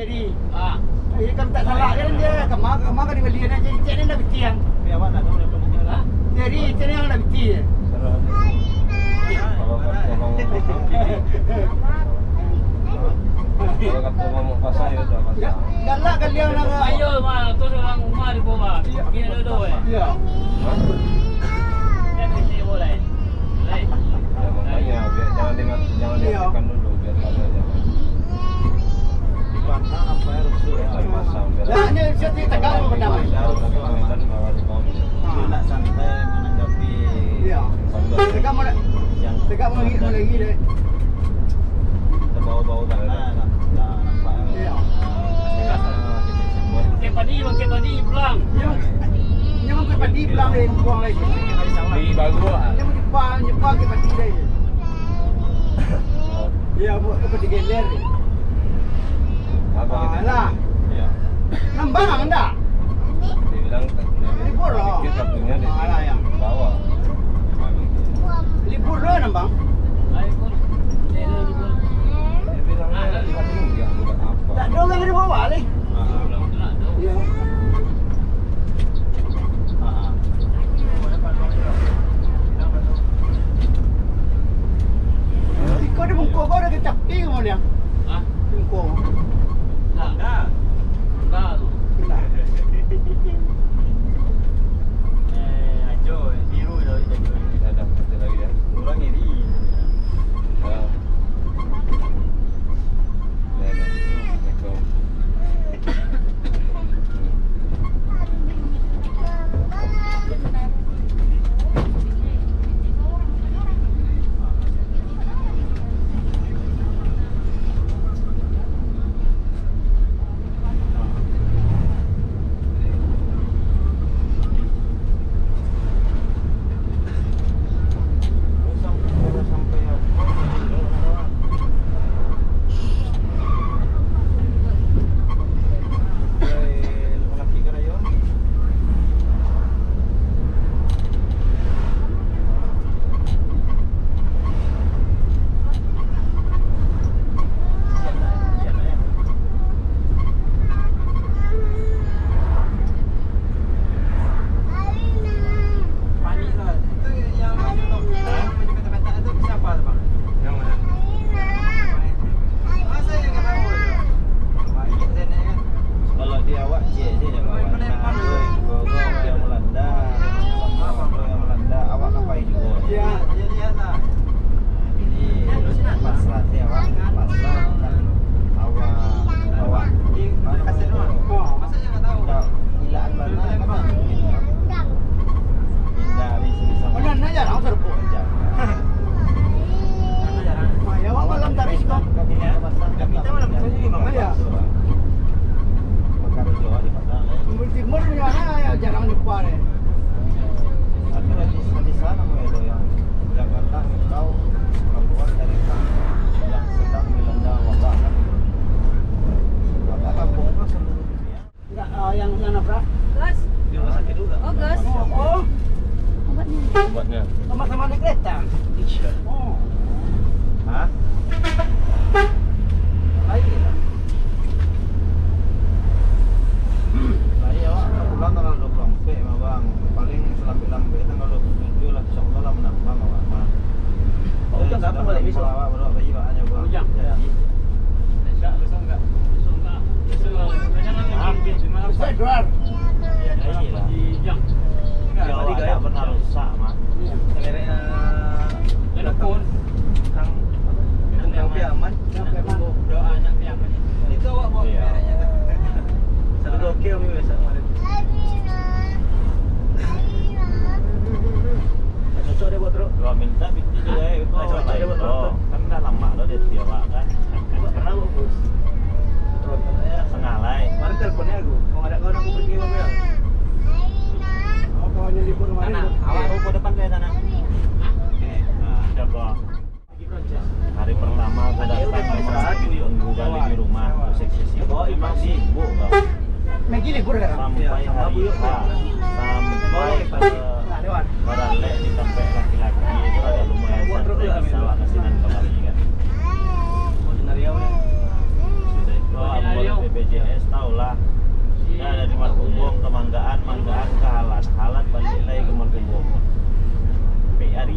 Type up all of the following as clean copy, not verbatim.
Jadi kan tak salah kan dia kemar kan dibeli aja cek ni dah betiang. Biar mana tu dia punya lah. Jadi cek ni dah beti. Kalau kata ngomong pasang itu dah pasang. Galak kan dia orang. Ayo mah, tu orang rumah di bawah. Gini dulu Ya. Ini boleh. Baik. Ya makanya biar jangan dimakan dulu biar ada jangan. Di mana apa yang rusuh ya? Pasang biar. Nah, ni saya tegak apa benda ni? Dia nak santai menanggapi. Ya. Tegak mana? Tegak mau lagi deh. Bau-bau dah. Nampak Ya. Ke padi pulang. Yang mau ke padi pulang lagi buang lagi. Beli baru ah. Yang mau nyepa ke padi lagi. Ya, buat ke padi geler. Apa kita? Alah. Ya. Nambang enggak? Dibilang Libur lah. Kita punya di Alah ya. bawah. Libur lah nambang. Ayo pun. Libur. Dia bilang kita tinggi bukan apa. Tak ada lagi di bawah ni. Ya. Kau ada bungkuk kau ada kecap ke mana dia? Hah? Bungkuk. Enggak. Enggak. Nah. Ajo, biru dah jago. Ada satu lagi ya. Orang iri. Ya. Assalamualaikum. Timur punya mana jarang jumpa ni. Ada di sana mulai yang Jakarta kau keluar dari yang sedang dilanda wabah kan. Wabah kampung kan seluruh dunia. Enggak yang apa? Gas. Di rumah sakit juga. Oh, gas. Oh, Obatnya. Obatnya. sama-sama naik kereta. Oh. Hah? Lagi lah. Lagi awak pulang tanggal 24 mah bang. Paling selambat-lambat tanggal 27 lah insyaallah lah menambah awak mah. Oh, jam berapa balik besok? Awak baru bayi bahannya bang. Jam. Jadi Enggak, besok enggak. Besok enggak. Besok rencananya mungkin di malam Saya keluar. iya lah. di jam. Ya awak tak pernah rusak mah. Telerek Telepon. Kang yang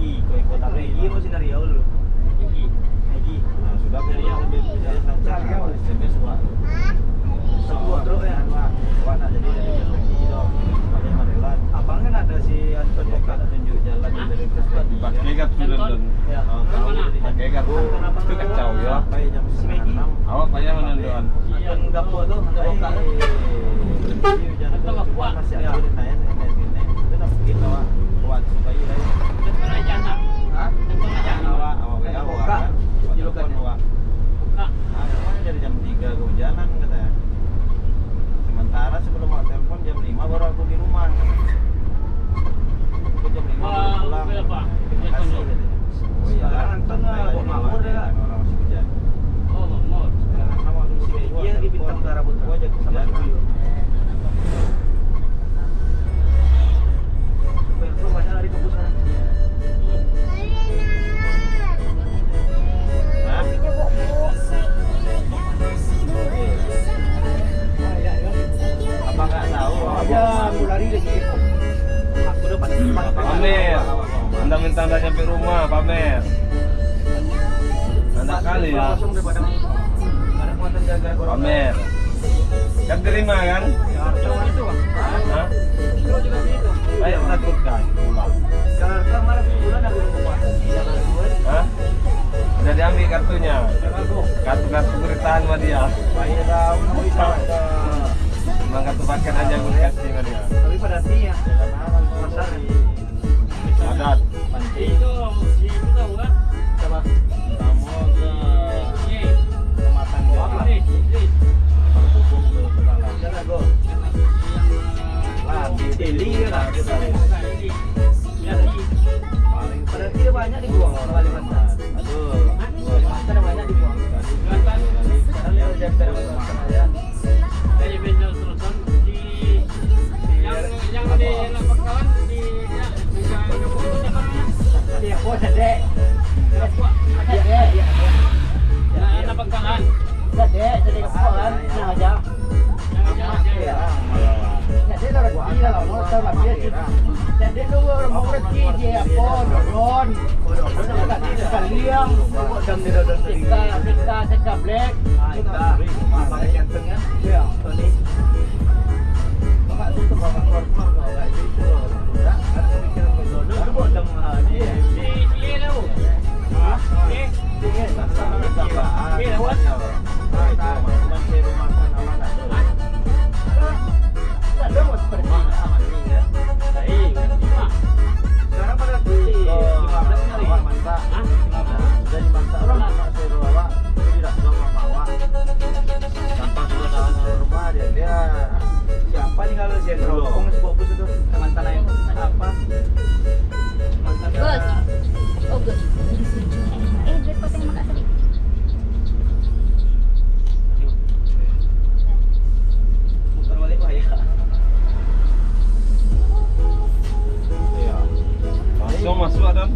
Egi, kau ikut apa Egi mau sinar ya lu? Egi. Nah, sudah beliau sambil SMS wa. Sebuah terus ya. Wa nak jadi Egi dong. Pada Marelan. Abang kan ada si Anton Boka tunjuk jalan dari Prestasi. Pakai kan sudah dan Ya. pakai kan itu kacau ya. Sampai jam 5:30. Awak payah menonton. Yang gapo tuh, Boka tuh. Jangan tuh masih ada di nanya ini. Itu nak kita kuat supaya lain. Hah? Awak Boka. Julukannya Boka. Dari jam 3 kehujanan katanya. Sementara sebelum aku telepon jam 5 baru aku di rumah. Aku jam 5 baru pulang. Terima kasih katanya. Oh iya, santai lah di luar ya, orang masih hujan. Sekarang nama aku si Megi yang di Bintang Utara Putra aja kehujanan. Supaya banyak lari ke pusat. Hah? Apa nggak tahu? Aja mau lari lagi. Aku udah pada tempat Pamer. Anda minta anda nyampe rumah, pamer. Anda kali ya. Langsung daripada ada muatan jaga corona. Pamer. Kan terima kan? Jakarta itu bang. Hah? Kalau juga gitu. Ayo takutkan pulang. Jakarta kemarin bulan aku rumah. Jakarta. Hah? Udah diambil kartunya. Kartu beritaan sama dia. Bayi tahu mau bisa. Emang kartu paket aja gue kasih sama dia. Tapi pada sini ya. Pasar Adat. Pancing. Coba. Kamu ke Pematang Jawa. Berhubung ke Pegalang. Jalan go. Lah di Deli kan kita. Paling pada dia banyak dibuang orang Kalimantan. Aduh. Kalimantan banyak dibuang. Sekarang ya udah Kalimantan aja. Dia kok sedek. Sedek. Sedek kapan? Nah aja. Sedek orang gila lah, motor lah dia. Sedek tu orang mau rezeki dia apa? Doron. Sekalian. Seka black. Pakai ganteng kan? Ya. Tony. Bapak itu bapak korpor enggak gitu. Enggak, ada pemikiran berdodo. Baru bodong dia. Sekarang pada di 15 kali masa. Sudah dimasak orang suruh bawa, tidak suka bawa. Gampang sudah dalam rumah dia siapa nih kalau dia teropong sebuah bus itu Kalimantan lain apa? Mantan Gus. Oh Gus. Duit potong makan tadi. Muter balik bahaya. Iya. Langsung masuk Adam.